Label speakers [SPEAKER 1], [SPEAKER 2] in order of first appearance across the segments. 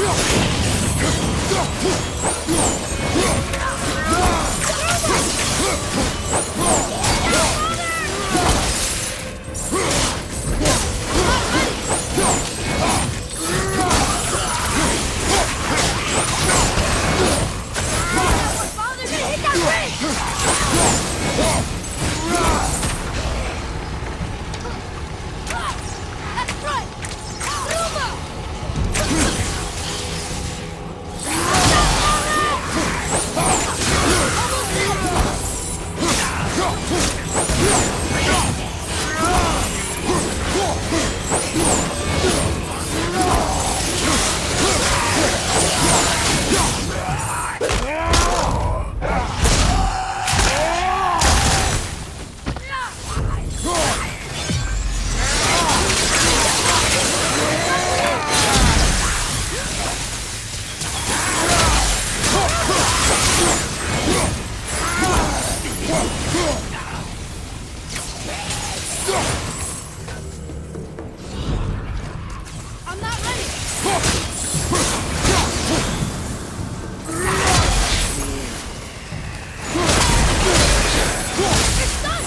[SPEAKER 1] I'm not ready! It's done!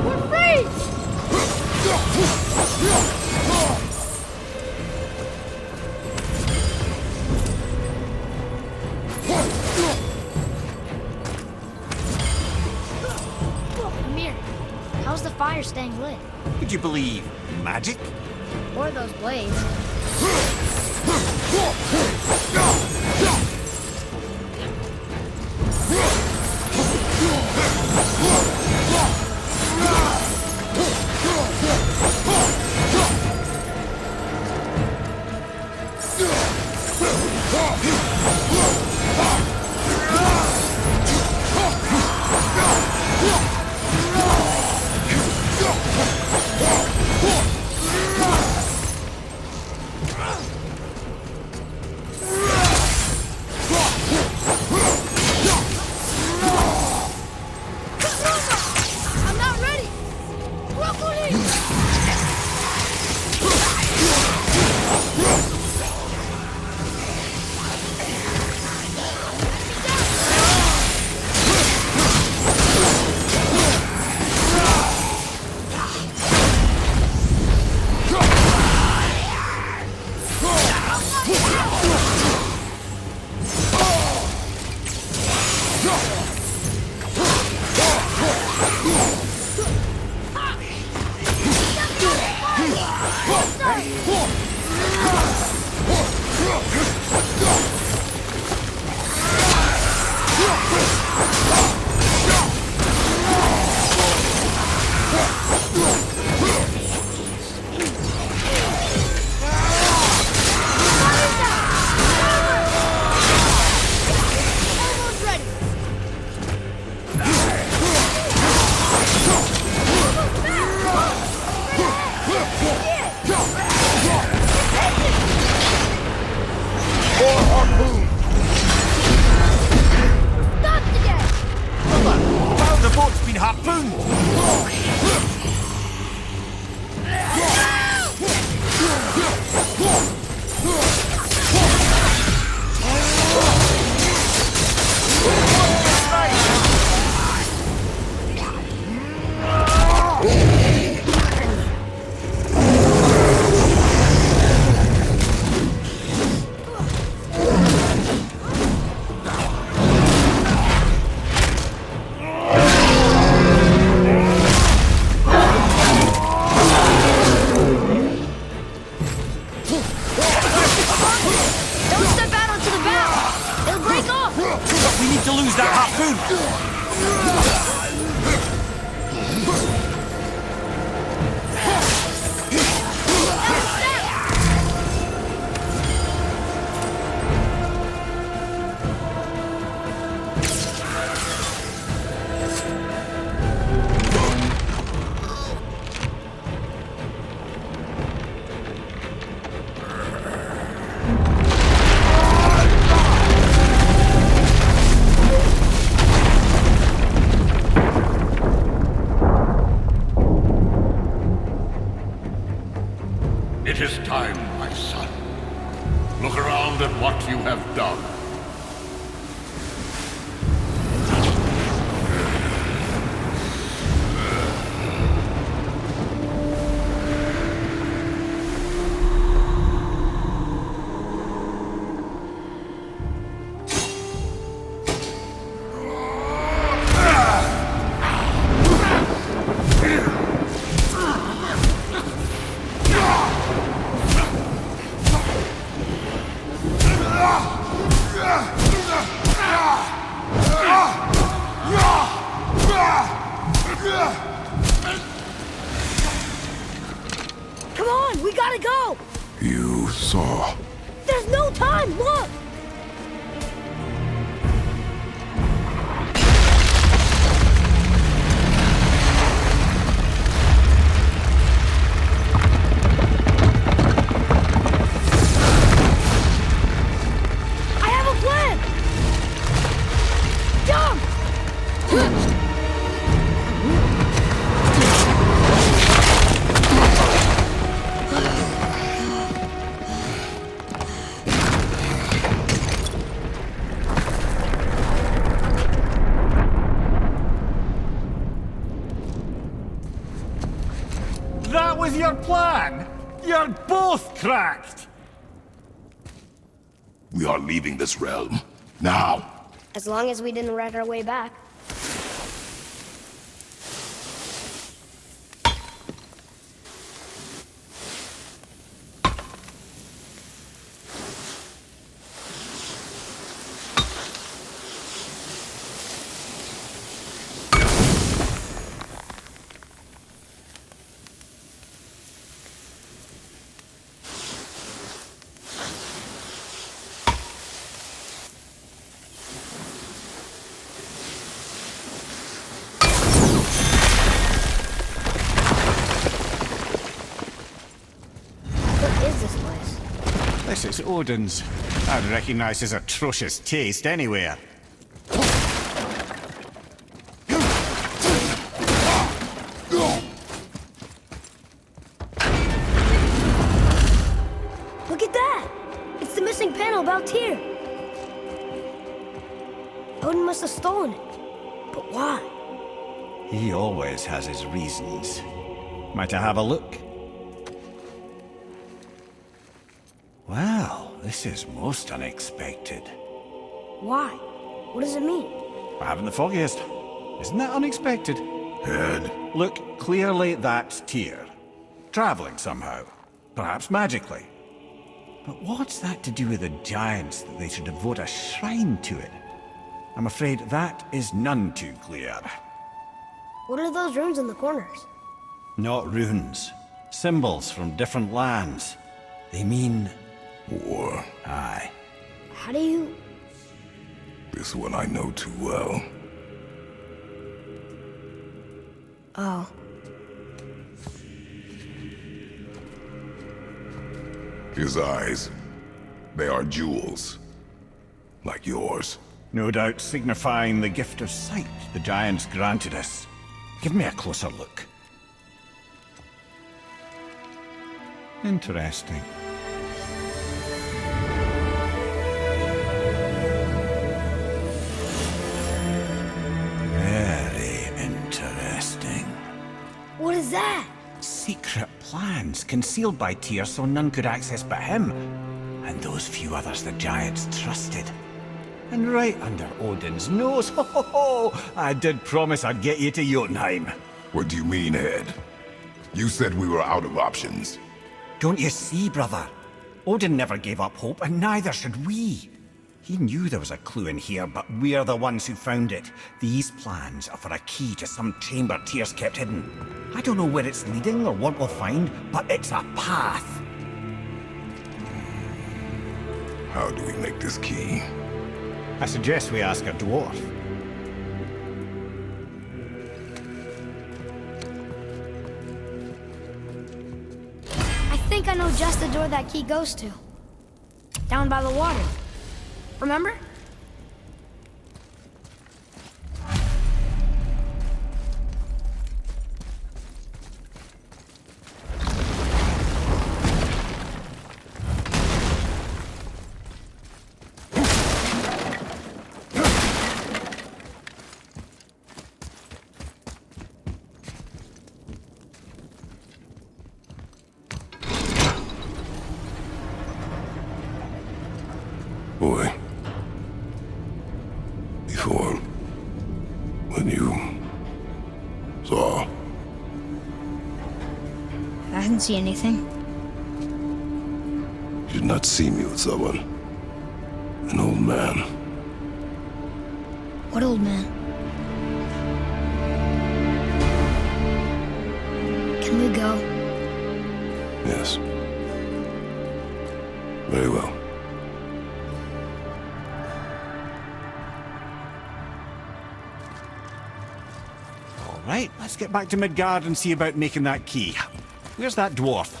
[SPEAKER 1] We're free! Amir, how's the fire staying lit?
[SPEAKER 2] Would you believe magic?
[SPEAKER 1] Or those blades?
[SPEAKER 2] We need to lose that harpoon!
[SPEAKER 3] It is time, my son. Look around at what you have done.
[SPEAKER 1] Come on, we gotta go!
[SPEAKER 4] You saw.
[SPEAKER 1] There's no time, look! I have a plan! Jump!
[SPEAKER 2] That was your plan? You're both cracked!
[SPEAKER 4] We are leaving this realm. Now.
[SPEAKER 1] As long as we didn't wreck our way back.
[SPEAKER 2] This is Odin's. I'd recognize his atrocious taste anywhere.
[SPEAKER 1] Look at that! It's the missing panel about Tyr. Odin must have stolen it. But why?
[SPEAKER 2] He always has his reasons. Might I have a look? Well, this is most unexpected.
[SPEAKER 1] Why? What does it mean?
[SPEAKER 2] I haven't the foggiest. Isn't that unexpected?
[SPEAKER 4] Head.
[SPEAKER 2] Look, clearly that's Tyr. Traveling somehow. Perhaps magically. But what's that to do with the giants that they should devote a shrine to it? I'm afraid that is none too clear.
[SPEAKER 1] What are those runes in the corners?
[SPEAKER 2] Not runes. Symbols from different lands. They mean...
[SPEAKER 4] War.
[SPEAKER 2] Aye.
[SPEAKER 1] How do you...
[SPEAKER 4] This one I know too well.
[SPEAKER 1] Oh.
[SPEAKER 4] His eyes. They are jewels. Like yours.
[SPEAKER 2] No doubt signifying the gift of sight the giants granted us. Give me a closer look. Interesting. Very interesting.
[SPEAKER 1] What is that?
[SPEAKER 2] Secret plans concealed by Tyr so none could access but him. And those few others the giants trusted. And right under Odin's nose, ho ho ho! I did promise I'd get you to Jotunheim.
[SPEAKER 4] What do you mean, Head? You said we were out of options.
[SPEAKER 2] Don't you see, brother? Odin never gave up hope, and neither should we. He knew there was a clue in here, but we're the ones who found it. These plans are for a key to some chamber Tyr's kept hidden. I don't know where it's leading or what we'll find, but it's a path.
[SPEAKER 4] How do we make this key?
[SPEAKER 2] I suggest we ask a dwarf.
[SPEAKER 1] I think I know just the door that key goes to. Down by the water. Remember?
[SPEAKER 4] Boy. Before, when you saw,
[SPEAKER 1] I didn't see anything.
[SPEAKER 4] you did not see me with someone. An old man.
[SPEAKER 1] What old man? Can we go?
[SPEAKER 4] Yes. Very well.
[SPEAKER 2] Right, let's get back to Midgard and see about making that key. Where's that dwarf?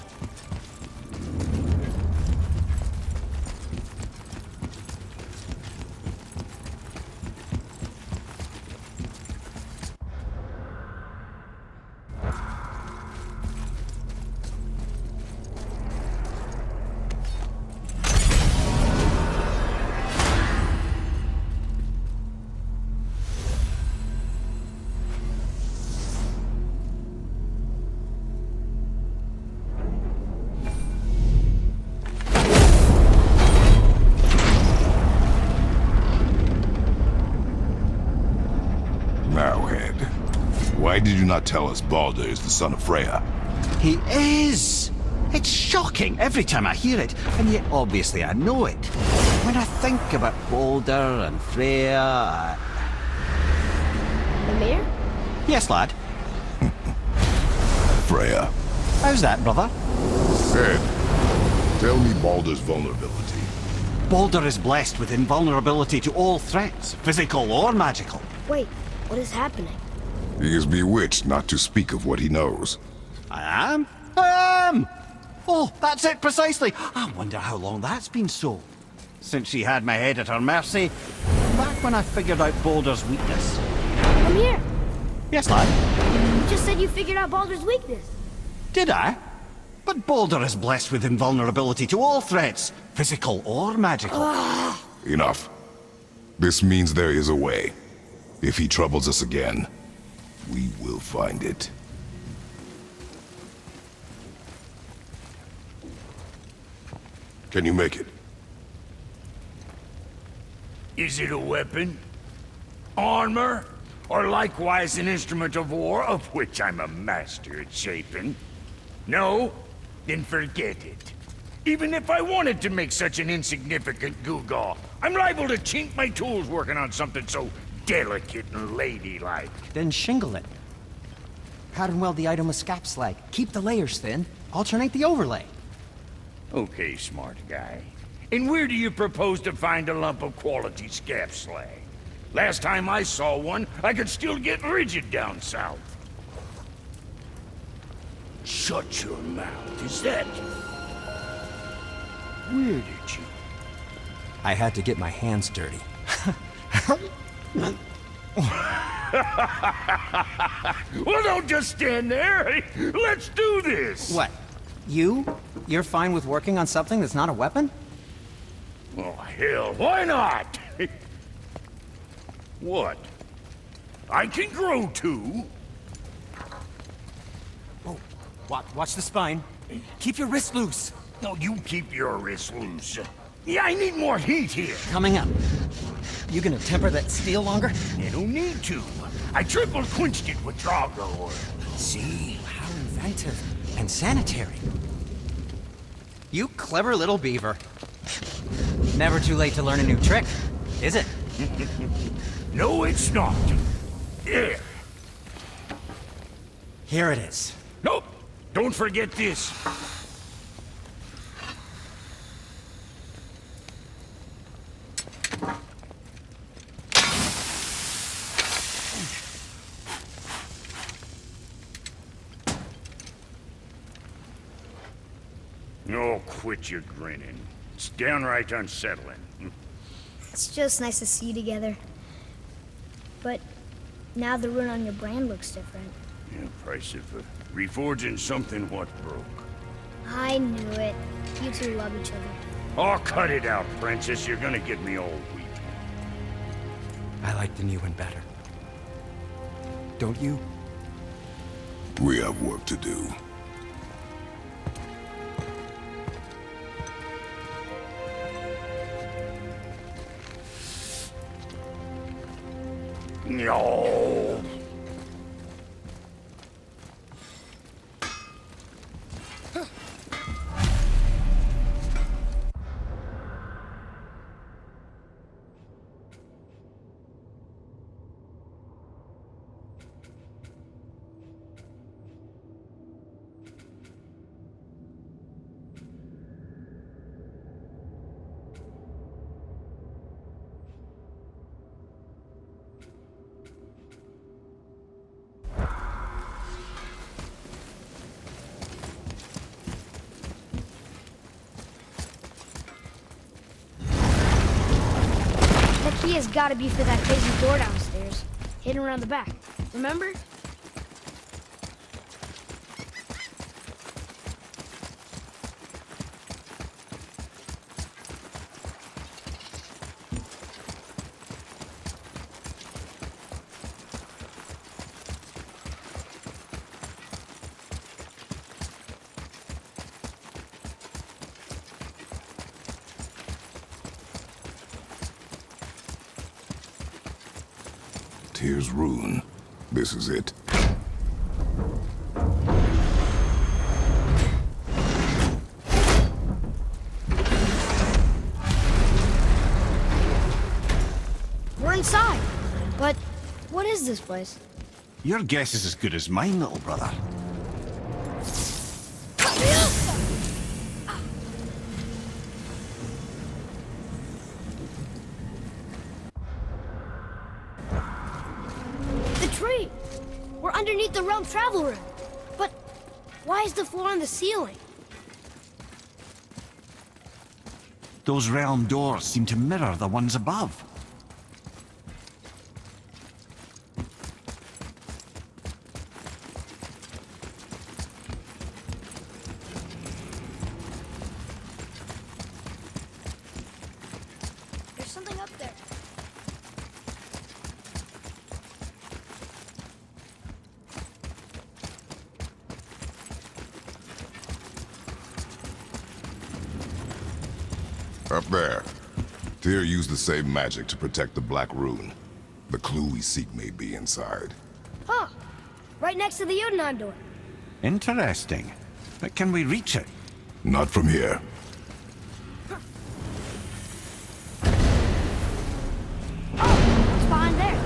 [SPEAKER 4] Now, Head, why did you not tell us Baldur is the son of Freya?
[SPEAKER 2] He is! It's shocking every time I hear it, and yet obviously I know it. When I think about Baldur and Freya...
[SPEAKER 1] Mimir?
[SPEAKER 2] Yes, lad.
[SPEAKER 4] Freya.
[SPEAKER 2] How's that, brother?
[SPEAKER 4] Head, tell me Baldur's vulnerability.
[SPEAKER 2] Baldur is blessed with invulnerability to all threats, physical or magical.
[SPEAKER 1] Wait, what is happening?
[SPEAKER 4] He is bewitched not to speak of what he knows.
[SPEAKER 2] I am? I am! Oh, that's it precisely. I wonder how long that's been so. Since she had my head at her mercy, back when I figured out Baldur's weakness.
[SPEAKER 1] Mimir,
[SPEAKER 2] Yes, lad?
[SPEAKER 1] you just said you figured out Baldur's weakness.
[SPEAKER 2] Did I? But Baldur is blessed with invulnerability to all threats, physical or magical.
[SPEAKER 4] Enough. This means there is a way. If he troubles us again, we will find it. Can you make it?
[SPEAKER 5] Is it a weapon? Armor? Or likewise an instrument of war, of which I'm a master at shaping? No? Then forget it. Even if I wanted to make such an insignificant gewgaw, I'm liable to chink my tools working on something so delicate and ladylike.
[SPEAKER 6] Then shingle it. Pattern weld the item with scap slag. Keep the layers thin. Alternate the overlay.
[SPEAKER 5] Okay, smart guy. And where do you propose to find a lump of quality scap slag? Last time I saw one, I could still get rigid down south. Shut your mouth, is that... Where did you...
[SPEAKER 6] I had to get my hands dirty.
[SPEAKER 5] Well, don't just stand there. Let's do this.
[SPEAKER 6] What? You're fine with working on something that's not a weapon?
[SPEAKER 5] Oh, hell, why not? What? I can grow too.
[SPEAKER 6] Oh, watch the spine. Keep your wrist loose.
[SPEAKER 5] No, you keep your wrist loose. Yeah, I need more heat here.
[SPEAKER 6] Coming up. You gonna temper that steel longer?
[SPEAKER 5] You don't need to. I triple quenched it with Drago oil. See?
[SPEAKER 6] How inventive and sanitary. You clever little beaver. never too late to learn a new trick, is it?
[SPEAKER 5] No, it's not. Here.
[SPEAKER 6] Here it is.
[SPEAKER 5] Nope. Don't forget this. Oh, quit your grinning. It's downright unsettling.
[SPEAKER 1] It's just nice to see you together. But now the rune on your brand looks different.
[SPEAKER 5] Yeah, price of reforging something what broke.
[SPEAKER 1] I knew it. You two love each other.
[SPEAKER 5] Oh, cut it out, Princess. You're gonna get me all weak.
[SPEAKER 6] I like the new one better. Don't you?
[SPEAKER 4] We have work to do.
[SPEAKER 5] No.
[SPEAKER 1] The key has got to be for that crazy door downstairs, hidden around the back. Remember?
[SPEAKER 4] Tyr's rune. This is it.
[SPEAKER 1] We're inside. But what is this place?
[SPEAKER 2] Your guess is as good as mine, little brother.
[SPEAKER 1] The tree! We're underneath the realm travel room. But why is the floor on the ceiling?
[SPEAKER 2] Those realm doors seem to mirror the ones above.
[SPEAKER 1] There's something up there.
[SPEAKER 4] Up there. Tyr used the same magic to protect the Black Rune. The clue we seek may be inside.
[SPEAKER 1] Huh. Right next to the Jotunheim door.
[SPEAKER 2] Interesting. But can we reach it?
[SPEAKER 4] Not from here.
[SPEAKER 1] Oh, it's behind there.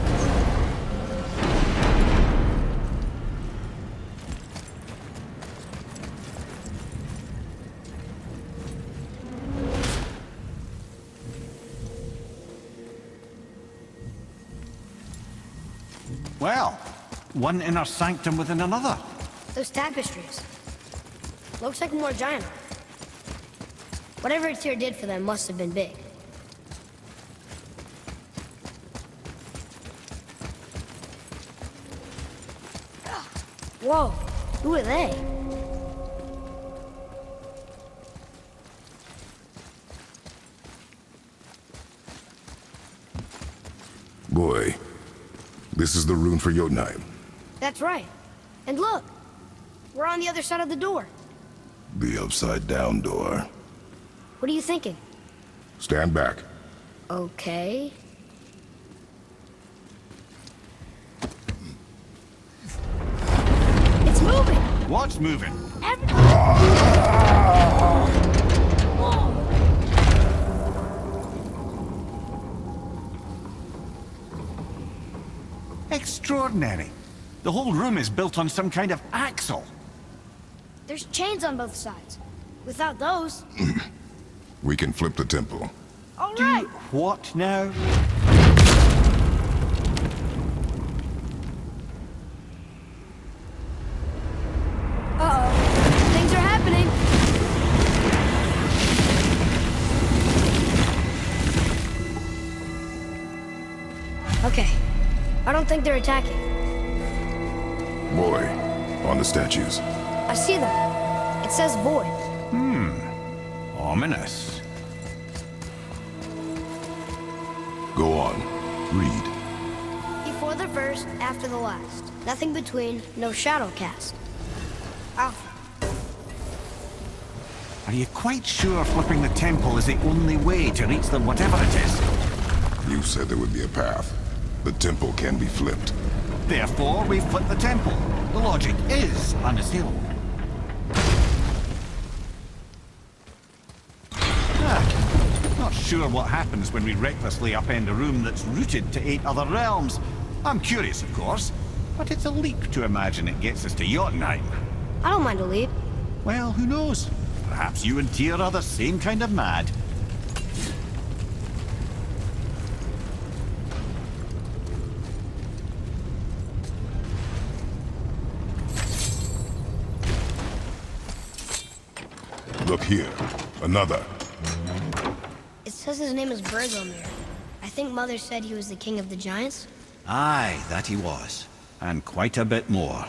[SPEAKER 2] Well, one inner sanctum within another.
[SPEAKER 1] Those tapestries. Looks like more giant. Whatever Tyr did for them must have been big. Whoa, who are they?
[SPEAKER 4] Boy, this is the rune for Jotunheim.
[SPEAKER 1] That's right. And look, we're on the other side of the door.
[SPEAKER 4] The upside-down door.
[SPEAKER 1] What are you thinking?
[SPEAKER 4] Stand back.
[SPEAKER 1] Okay. It's moving!
[SPEAKER 2] What's moving?
[SPEAKER 1] Whoa!
[SPEAKER 2] Extraordinary. The whole room is built on some kind of axle.
[SPEAKER 1] There's chains on both sides. Without those...
[SPEAKER 4] We can flip the temple.
[SPEAKER 1] All right.
[SPEAKER 2] What now?
[SPEAKER 1] Uh-oh. Things are happening. Okay. I don't think they're attacking.
[SPEAKER 4] Boy, on the statues.
[SPEAKER 1] I see them. It says void.
[SPEAKER 2] Ominous.
[SPEAKER 4] Go on. Read.
[SPEAKER 1] Before the first, after the last. Nothing between, no shadow cast. Alpha.
[SPEAKER 2] Are you quite sure flipping the temple is the only way to reach them, whatever it is?
[SPEAKER 4] You said there would be a path. The temple can be flipped.
[SPEAKER 2] Therefore, we flip the temple. The logic is unassailable. Not sure what happens when we recklessly upend a room that's rooted to 8 other realms. I'm curious, of course, but it's a leap to imagine it gets us to Jotunheim.
[SPEAKER 1] I don't mind a leap.
[SPEAKER 2] Well, who knows? Perhaps you and Tyr are the same kind of mad.
[SPEAKER 4] Look here. Another.
[SPEAKER 1] It says his name is Bergelmir. I think Mother said he was the king of the giants.
[SPEAKER 2] Aye, that he was. And quite a bit more.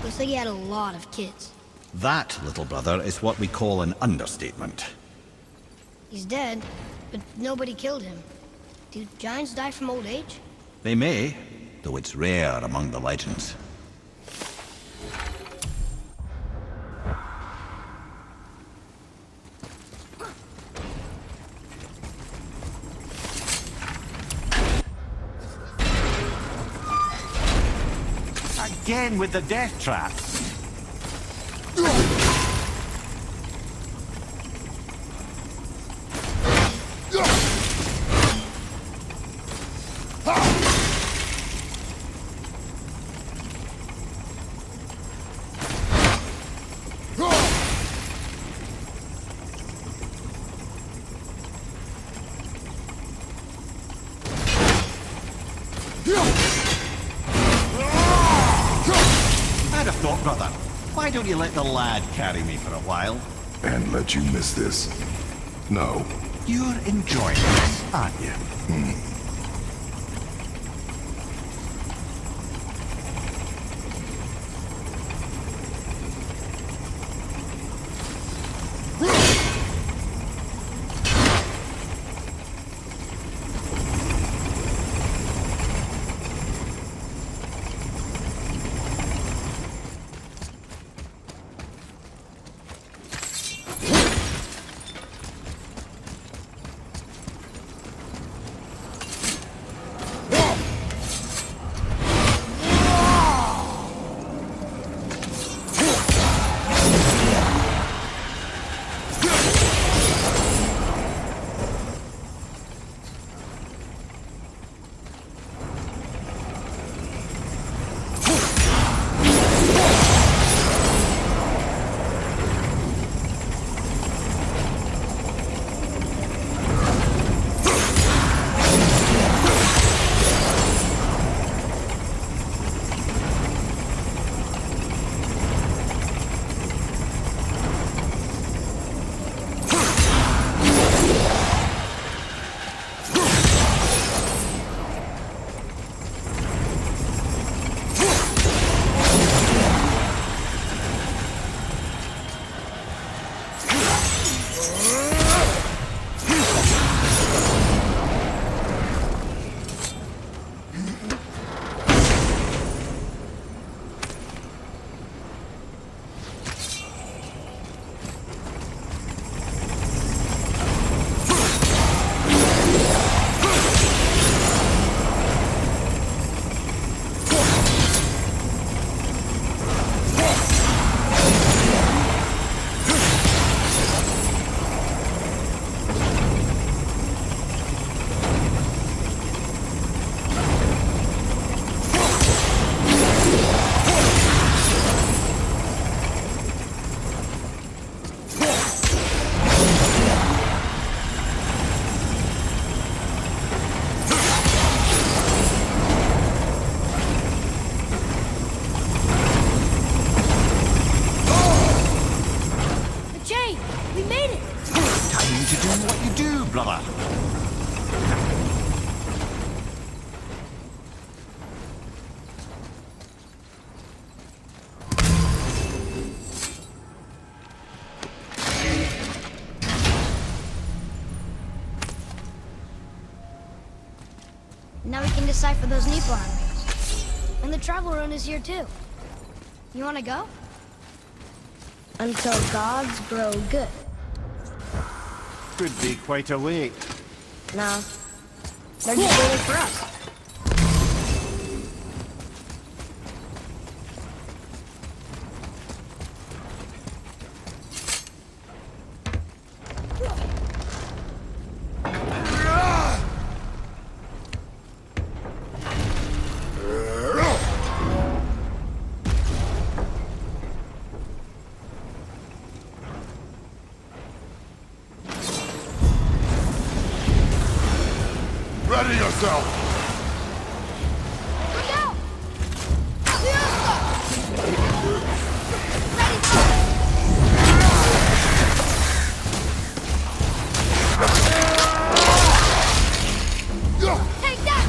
[SPEAKER 1] Looks like he had a lot of kids.
[SPEAKER 2] That, little brother, is what we call an understatement.
[SPEAKER 1] He's dead, but nobody killed him. Do giants die from old age?
[SPEAKER 2] They may, though it's rare among the legends. Again with the death traps. I'd have thought, brother. Why don't you let the lad carry me for a while?
[SPEAKER 4] And let you miss this. No.
[SPEAKER 2] You're enjoying this, aren't you?
[SPEAKER 1] Now we can decipher those Niflheim rings. And the travel rune is here too. You wanna go? Until gods grow good.
[SPEAKER 7] Could be quite a wait.
[SPEAKER 1] No. They're just waiting for us.
[SPEAKER 3] Ready yourself!
[SPEAKER 1] Look out! Take that,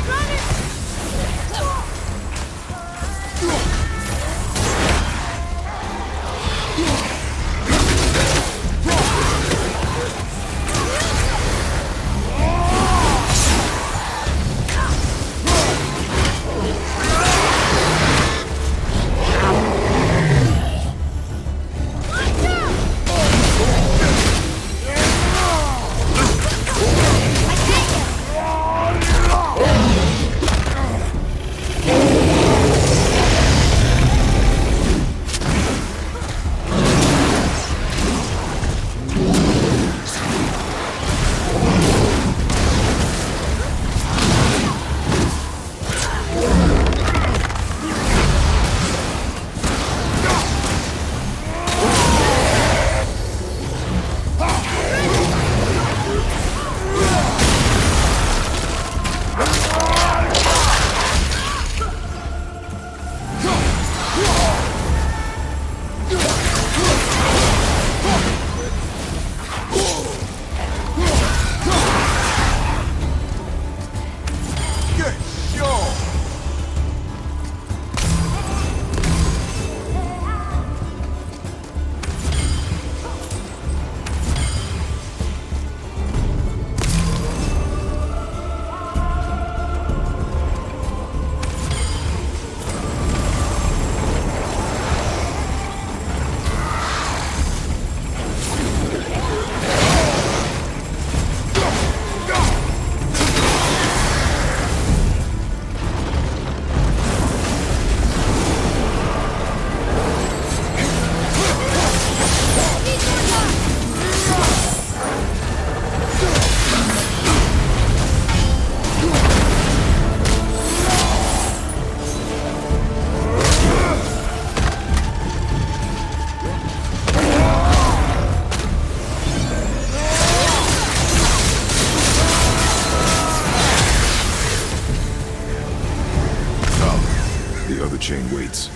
[SPEAKER 4] The other chain waits.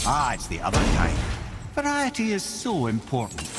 [SPEAKER 2] Ah, it's the other kind. Variety is so important.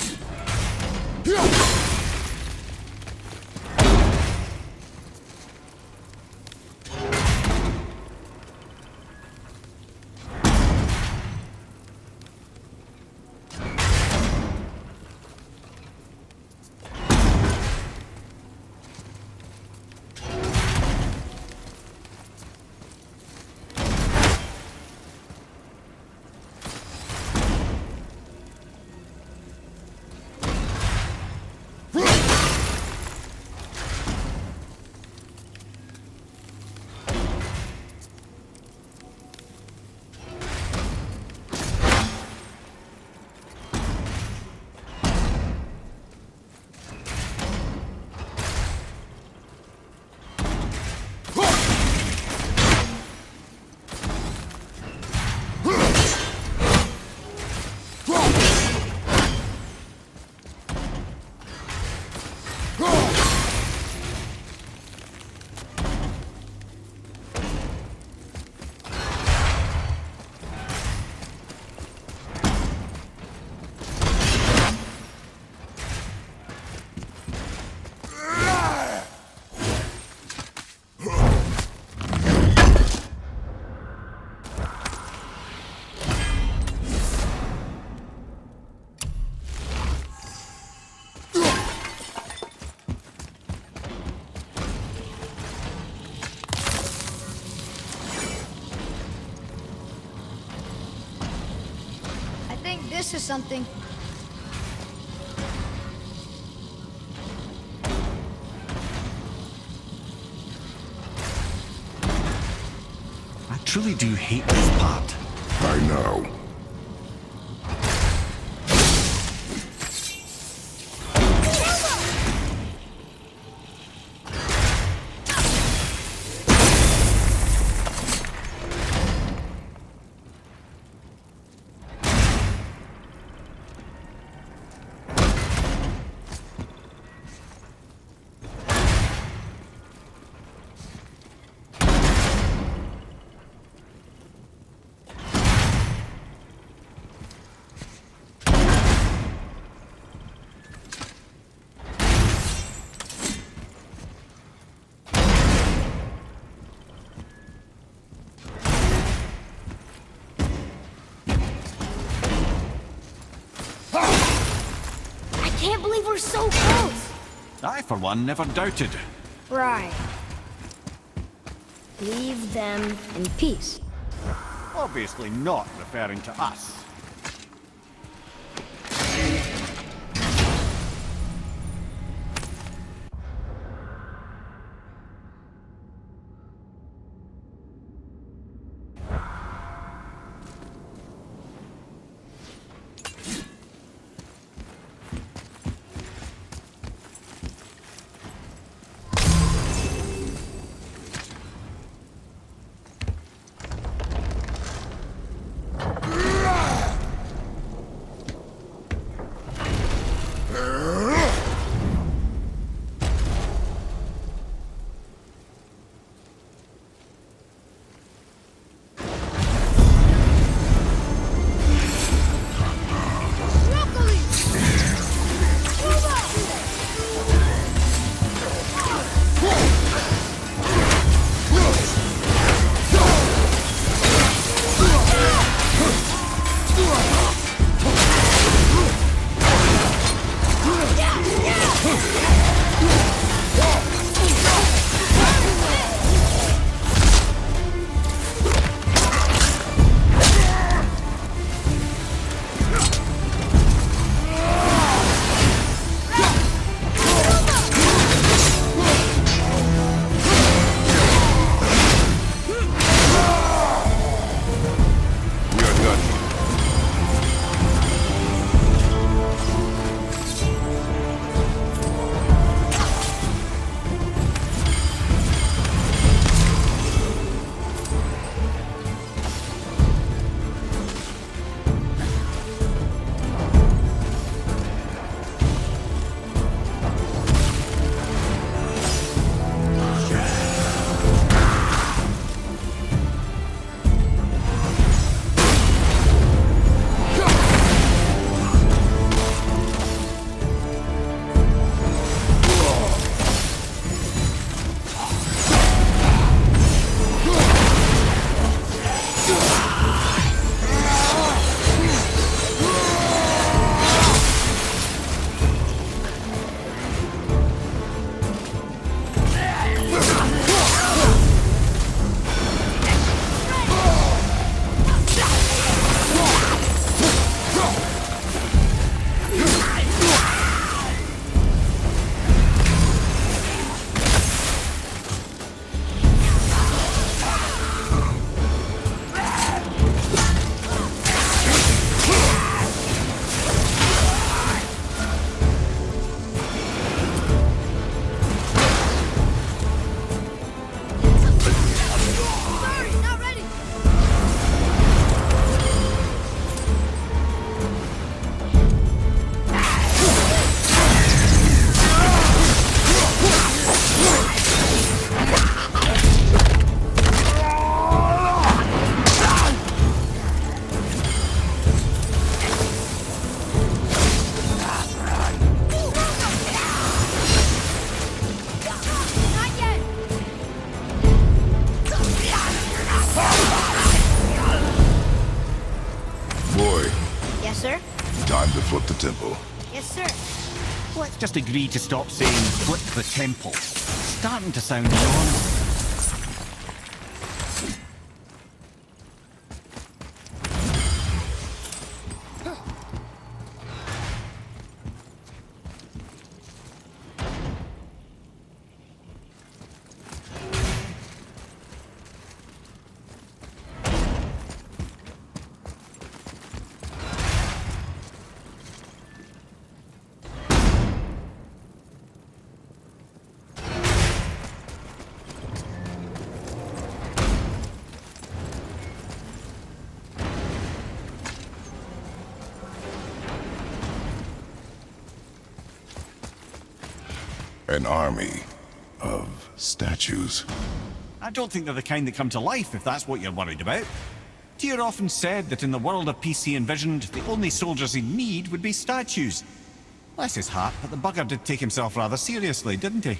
[SPEAKER 1] this is something.
[SPEAKER 2] I truly do hate this part.
[SPEAKER 4] I know.
[SPEAKER 1] I can't believe we're so close.
[SPEAKER 2] I, for one, never doubted.
[SPEAKER 1] Right. Leave them in peace.
[SPEAKER 2] Obviously not referring to us. flip the tempo.
[SPEAKER 1] Yes, sir.
[SPEAKER 2] Let's just agree to stop saying flip the temple. Starting to sound wrong.
[SPEAKER 4] An army of statues.
[SPEAKER 2] I don't think they're the kind that come to life, if that's what you're worried about. Tyr often said that in the world of peace he envisioned, the only soldiers he'd need would be statues. Bless his heart, but the bugger did take himself rather seriously, didn't he?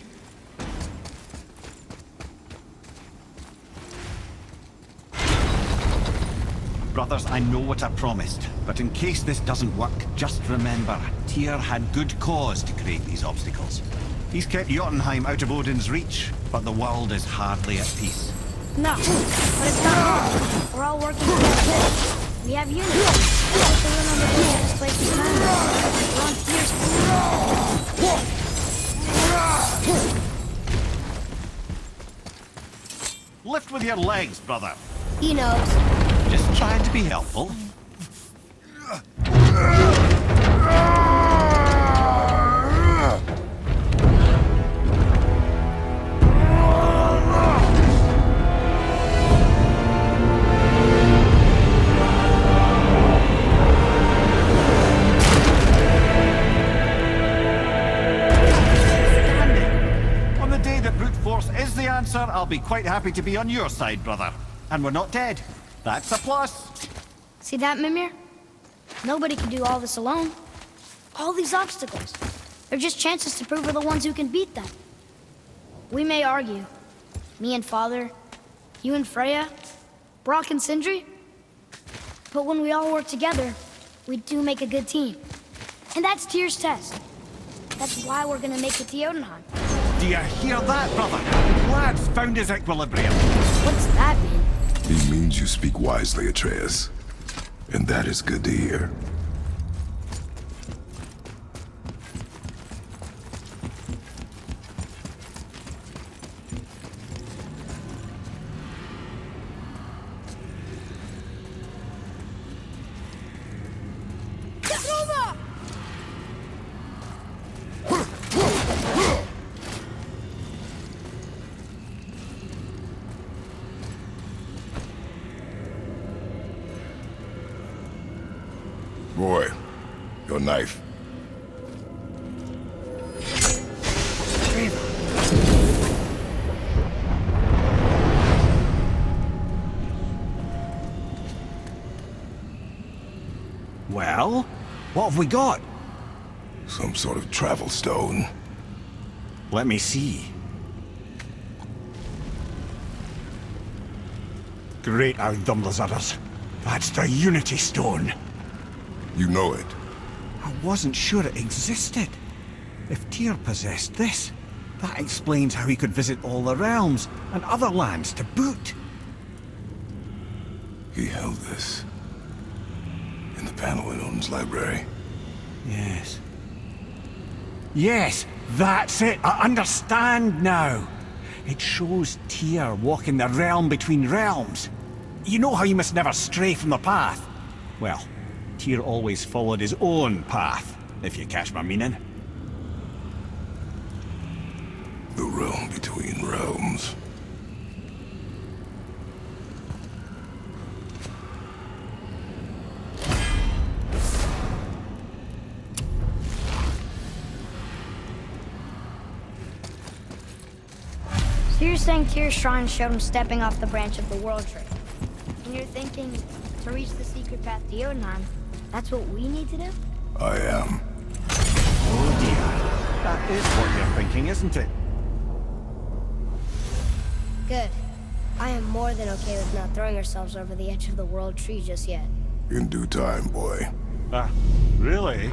[SPEAKER 2] Brothers, I know what I promised, but in case this doesn't work, just remember, Tyr had good cause to create these obstacles. He's kept Jotunheim out of Odin's reach, but the world is hardly at peace.
[SPEAKER 1] No, but it's not hard. We're all working together. We have unity. We have to remember to get this place is time. We're on Tyr's.
[SPEAKER 2] Lift with your legs, brother.
[SPEAKER 1] He knows.
[SPEAKER 2] Just trying to be helpful. On the day that brute force is the answer, I'll be quite happy to be on your side, brother. And we're not dead. That's a plus.
[SPEAKER 1] See that, Mimir? Nobody can do all this alone. All these obstacles. They're just chances to prove we're the ones who can beat them. We may argue. Me and Father, you and Freya, Brock and Sindri. But when we all work together, we do make a good team. And that's Tyr's test. That's why we're gonna make it to Jotunheim.
[SPEAKER 2] Do you hear that, brother? Lad's found his equilibrium.
[SPEAKER 1] What's that mean?
[SPEAKER 4] He means you speak wisely, Atreus. And that is good to hear. Boy, your knife.
[SPEAKER 2] Well, what have we got?
[SPEAKER 4] Some sort of travel stone.
[SPEAKER 2] Let me see. Great Outdumblers. That's the Unity Stone.
[SPEAKER 4] You know it.
[SPEAKER 2] I wasn't sure it existed. If Tyr possessed this, that explains how he could visit all the realms and other lands to boot.
[SPEAKER 4] He held this in the panel in Odin's library.
[SPEAKER 2] Yes. Yes, that's it. I understand now. It shows Tyr walking the realm between realms. You know how you must never stray from the path? Well, Tyr always followed his own path, if you catch my meaning.
[SPEAKER 4] The realm between realms.
[SPEAKER 1] So you're saying Tyr's shrine showed him stepping off the branch of the World Tree. And you're thinking, to reach the secret path to Jotunheim, that's what we need to do?
[SPEAKER 4] I am.
[SPEAKER 2] Oh dear. That is what you're thinking, isn't it?
[SPEAKER 1] Good. I am more than okay with not throwing ourselves over the edge of the World Tree just yet.
[SPEAKER 4] In due time, boy.
[SPEAKER 2] Really?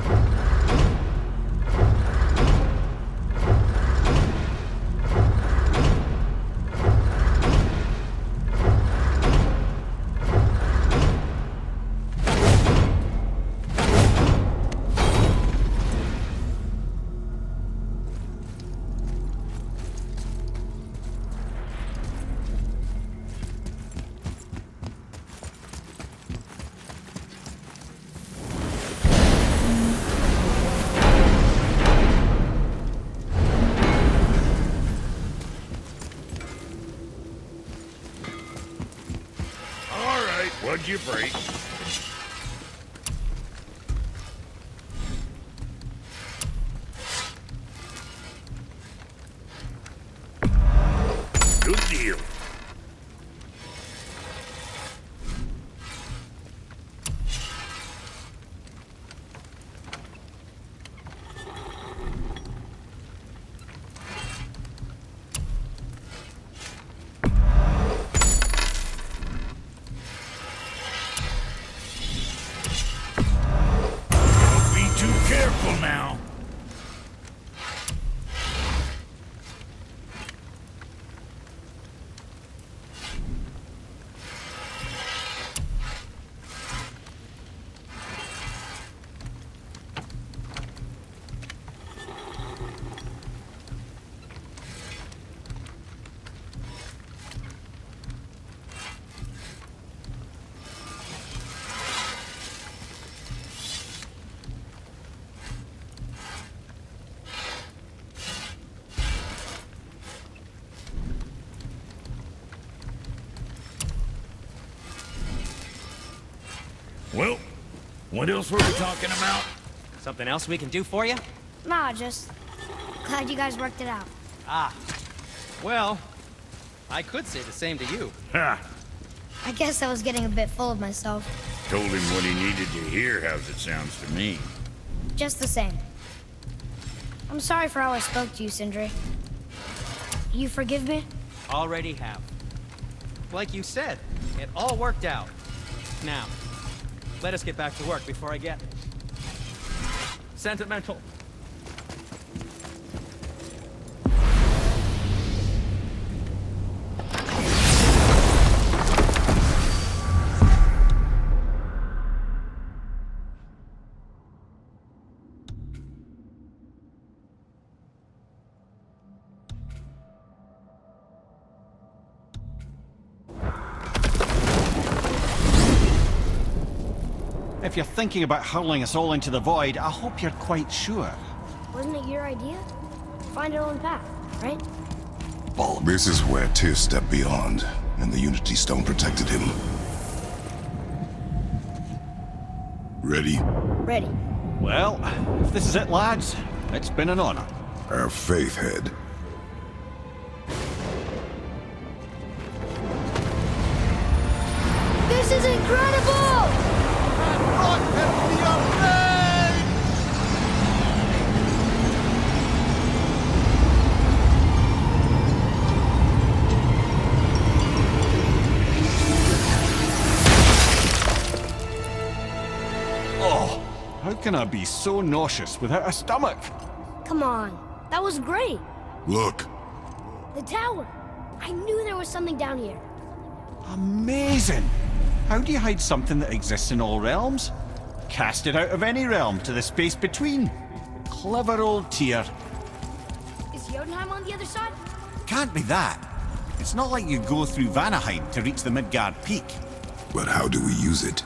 [SPEAKER 3] What'd you break?
[SPEAKER 5] What else were we talking about?
[SPEAKER 6] Something else we can do for you?
[SPEAKER 1] Nah, just glad you guys worked it out.
[SPEAKER 6] Ah. Well, I could say the same to you.
[SPEAKER 5] Ha!
[SPEAKER 1] I guess I was getting a bit full of myself.
[SPEAKER 5] Told him what he needed to hear, how's it sounds to me.
[SPEAKER 1] Just the same. I'm sorry for how I spoke to you, Sindri. You forgive me?
[SPEAKER 6] Already have. Like you said, it all worked out. Now, let us get back to work before I get sentimental.
[SPEAKER 2] If you're thinking about hurling us all into the void, I hope you're quite sure.
[SPEAKER 1] Wasn't it your idea? Find our own path, right?
[SPEAKER 4] This is where Tyr stepped beyond, and the Unity Stone protected him. Ready?
[SPEAKER 1] Ready.
[SPEAKER 2] Well, if this is it, lads, it's been an honor.
[SPEAKER 4] Our faith head.
[SPEAKER 1] This is incredible!
[SPEAKER 2] Oh, how can I be so nauseous without a stomach?
[SPEAKER 1] Come on, that was great.
[SPEAKER 4] Look,
[SPEAKER 1] The tower. I knew there was something down here.
[SPEAKER 2] Amazing! How do you hide something that exists in all realms? Cast it out of any realm to the space between. Clever old Tyr.
[SPEAKER 1] Is Jotunheim on the other side?
[SPEAKER 2] Can't be that. It's not like you go through Vanaheim to reach the Midgard Peak.
[SPEAKER 4] but how do we use it?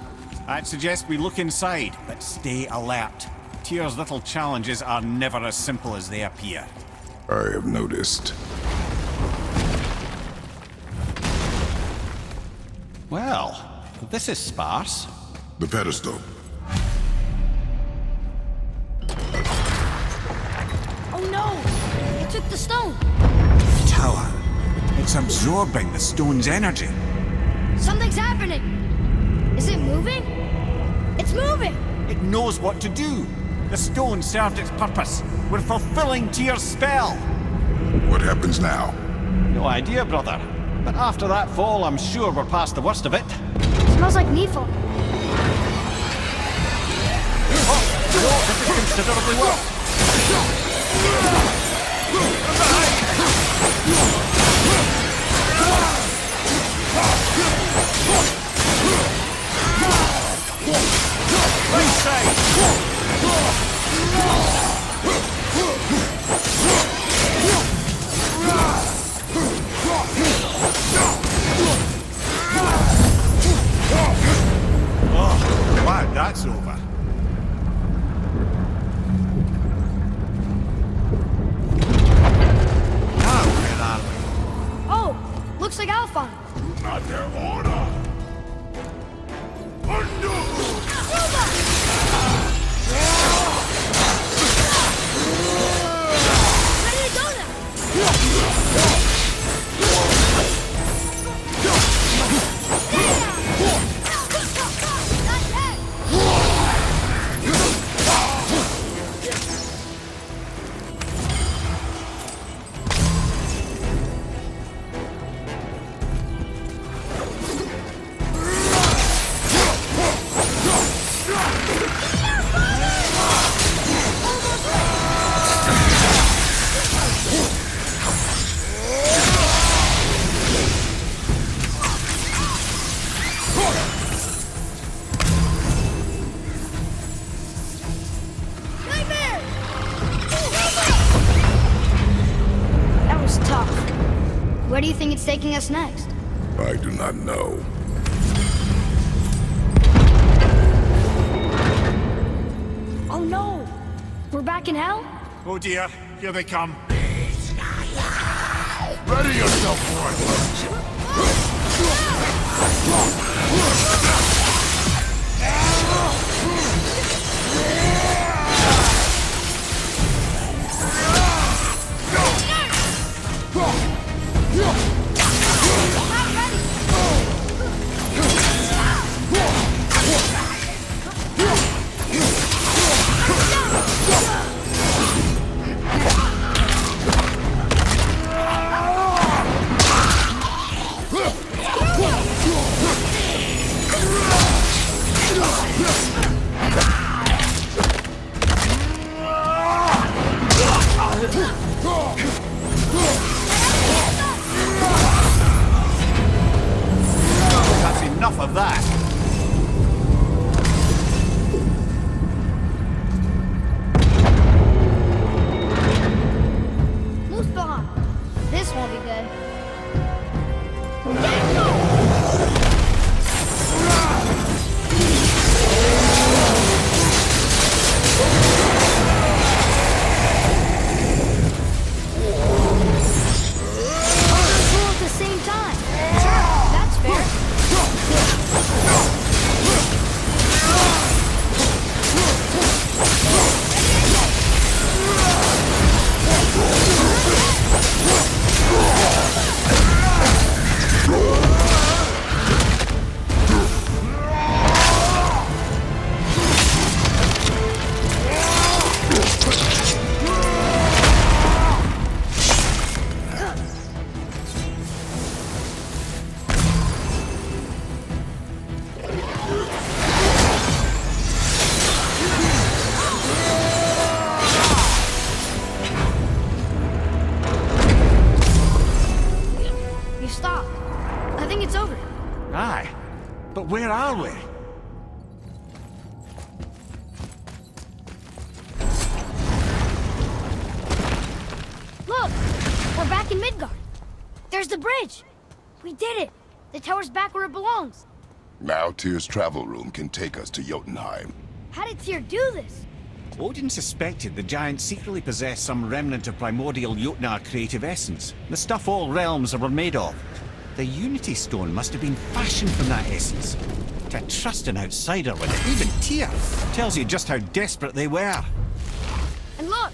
[SPEAKER 2] I'd suggest we look inside, but stay alert. Tyr's little challenges are never as simple as they appear.
[SPEAKER 4] I have noticed.
[SPEAKER 2] Well, this is sparse.
[SPEAKER 4] The pedestal.
[SPEAKER 1] Oh no! It took the stone!
[SPEAKER 2] The tower. It's absorbing the stone's energy.
[SPEAKER 1] Something's happening! Is it moving? It's moving!
[SPEAKER 2] It knows what to do. The stone served its purpose. We're fulfilling Tyr's spell.
[SPEAKER 4] What happens now?
[SPEAKER 2] No idea, brother. But after that fall, I'm sure we're past the worst of it.
[SPEAKER 1] Smells like Nifl.
[SPEAKER 2] Oh, no, this is considerably worse. Right side. Oh, glad that's over. Now, where are we?
[SPEAKER 1] Oh! Looks like Alphon.
[SPEAKER 3] Not their order. Undo!
[SPEAKER 1] Ready to go now! That's it! Nightmare! That was tough. Where do you think it's taking us next?
[SPEAKER 4] I do not know.
[SPEAKER 1] Oh no! We're back in hell?
[SPEAKER 2] Oh dear, here they come.
[SPEAKER 3] Ready yourself for it.
[SPEAKER 2] But where are we?
[SPEAKER 1] Look! We're back in Midgard. There's the bridge. We did it. The tower's back where it belongs.
[SPEAKER 4] Now Tyr's travel room can take us to Jotunheim.
[SPEAKER 1] How did Tyr do this?
[SPEAKER 2] Odin suspected the giants secretly possessed some remnant of primordial Jotnar creative essence, the stuff all realms were made of. The Unity Stone must have been fashioned from that essence. To trust an outsider with it, even Tyr, tells you just how desperate they were.
[SPEAKER 1] And look!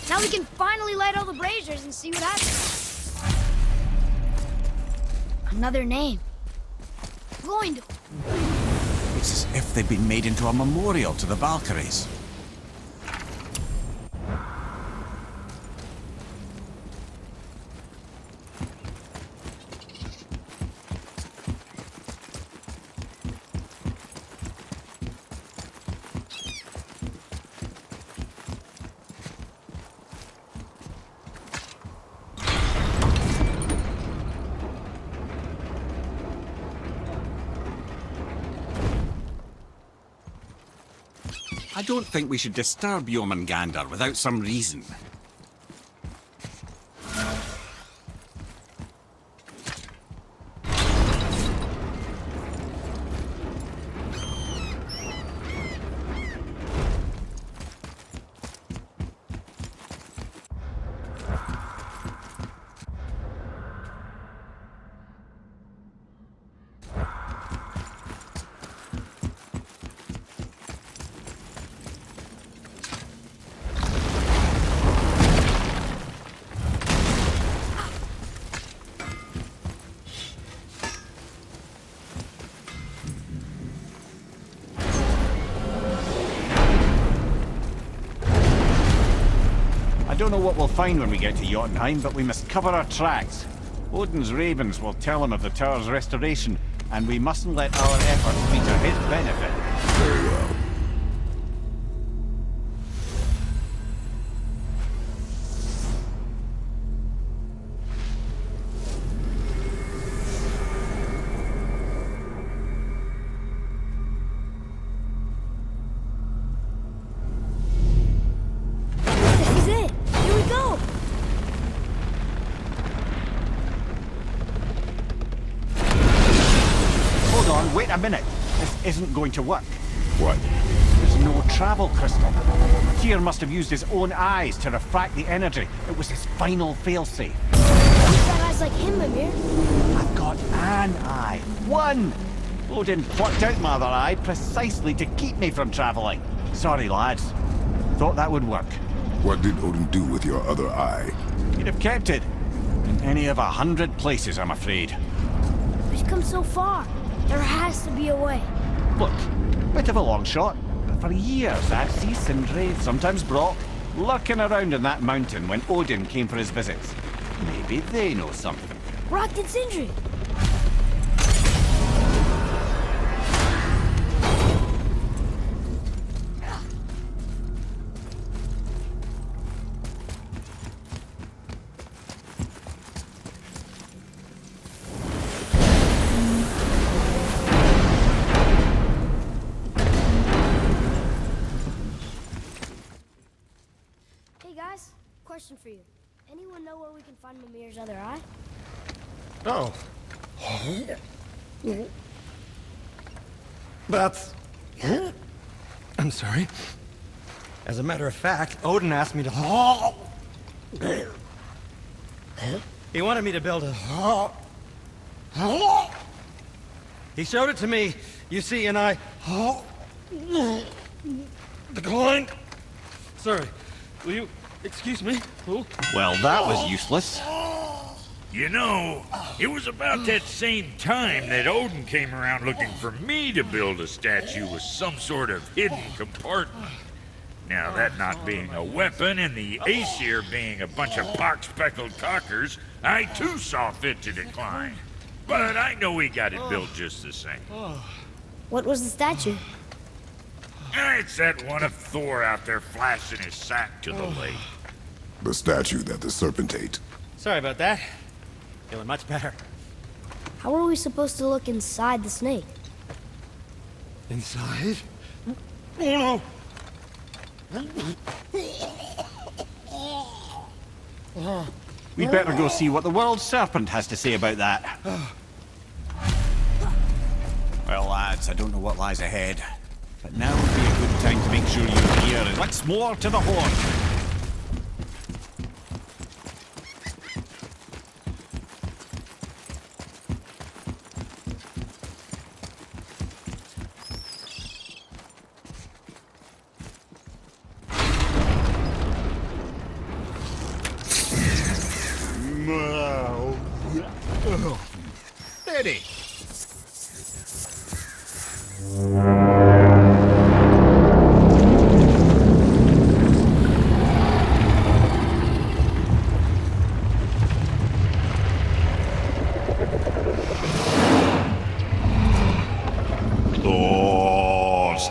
[SPEAKER 1] Now we can finally light all the braziers and see what happens. Another name. Gloindor.
[SPEAKER 2] It's as if they've been made into a memorial to the Valkyries. I don't think we should disturb Jormungandr without some reason. I don't know what we'll find when we get to Jotunheim, but we must cover our tracks. Odin's ravens will tell him of the tower's restoration, and we mustn't let our efforts be to his benefit.
[SPEAKER 4] Very well.
[SPEAKER 1] This is it! Here we go!
[SPEAKER 2] Hold on, wait a minute. This isn't going to work.
[SPEAKER 4] What?
[SPEAKER 2] There's no travel crystal. Tyr must have used his own eyes to refract the energy. It was his final failsafe.
[SPEAKER 1] You've got eyes like him, Mimir.
[SPEAKER 2] I've got an eye. One! Odin plucked out my other eye precisely to keep me from traveling. Sorry, lads. Thought that would work.
[SPEAKER 4] What did Odin do with your other eye?
[SPEAKER 2] He'd have kept it. In any of 100 places, I'm afraid.
[SPEAKER 1] We've come so far. There has to be a way.
[SPEAKER 2] Look, bit of a long shot, but for years I've seen Sindri, sometimes Brock, lurking around in that mountain when Odin came for his visits. Maybe they know something.
[SPEAKER 1] Brock and Sindri. Hey guys, question for you. Anyone know where we can find Mimir's other eye?
[SPEAKER 7] Oh. That's... I'm sorry. As a matter of fact, Odin asked me to... He wanted me to build a... He showed it to me, you see, and I... Declined. Sorry. Will you excuse me? Oh.
[SPEAKER 2] Well, that was useless.
[SPEAKER 5] You know, it was about that same time that Odin came around looking for me to build a statue with some sort of hidden compartment. Now, that not being a weapon and the Aesir being a bunch of pock-speckled cockers, I too saw fit to decline. But I know he got it built just the same.
[SPEAKER 1] What was the statue?
[SPEAKER 5] It's that one of Thor out there flashing his sack to the lake.
[SPEAKER 4] The statue that the serpent ate.
[SPEAKER 7] Sorry about that. Feeling much better.
[SPEAKER 1] How are we supposed to look inside the snake?
[SPEAKER 7] Inside? Oh no!
[SPEAKER 2] We better go see what the world serpent has to say about that. Well, lads, I don't know what lies ahead, but now would be a good time to make sure you hear what's more to the horn. Ready.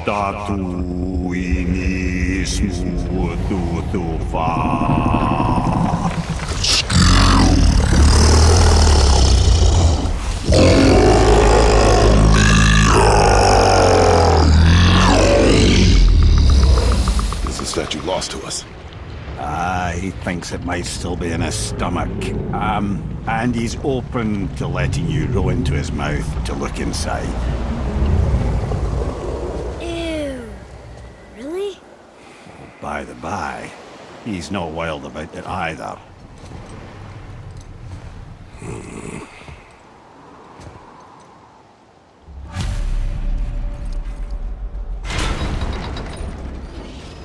[SPEAKER 2] Statu inis mutu fa.
[SPEAKER 4] Is the statue lost to us?
[SPEAKER 2] He thinks it might still be in his stomach. And he's open to letting you row into his mouth to look inside.
[SPEAKER 1] Ew. Really?
[SPEAKER 2] By the by, he's not wild about it either.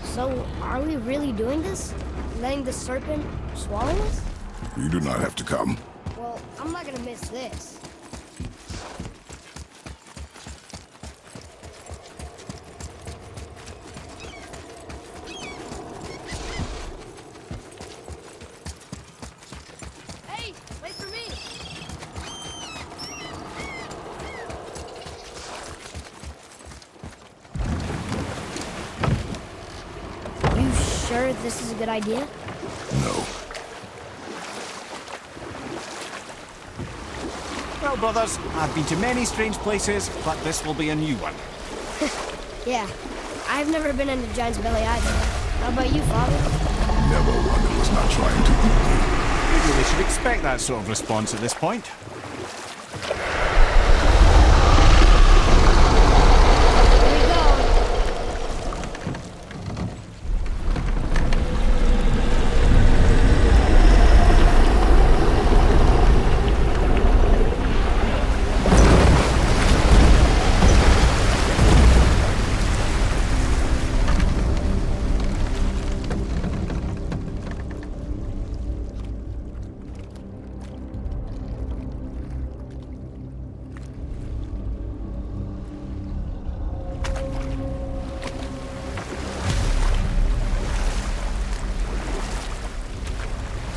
[SPEAKER 1] So, are we really doing this? Letting the serpent swallow us?
[SPEAKER 4] You do not have to come.
[SPEAKER 1] Well, I'm not gonna miss this. Hey, wait for me! You sure this is a good idea?
[SPEAKER 4] No.
[SPEAKER 2] Well, brothers, I've been to many strange places, but this will be a new one.
[SPEAKER 1] Yeah. I've never been into Giant's Belly either. How about you, Father?
[SPEAKER 4] Never one that was not trying to eat me.
[SPEAKER 2] You really should expect that sort of response at this point.
[SPEAKER 1] Here we go.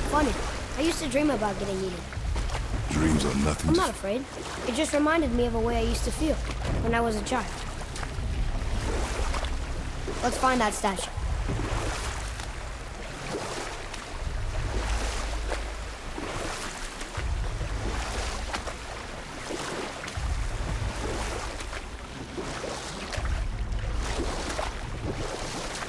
[SPEAKER 1] Funny. I used to dream about getting eaten.
[SPEAKER 4] Dreams are nothing
[SPEAKER 1] I'm
[SPEAKER 4] to...
[SPEAKER 1] not afraid. It just reminded me of a way I used to feel when I was a child. Let's find that statue.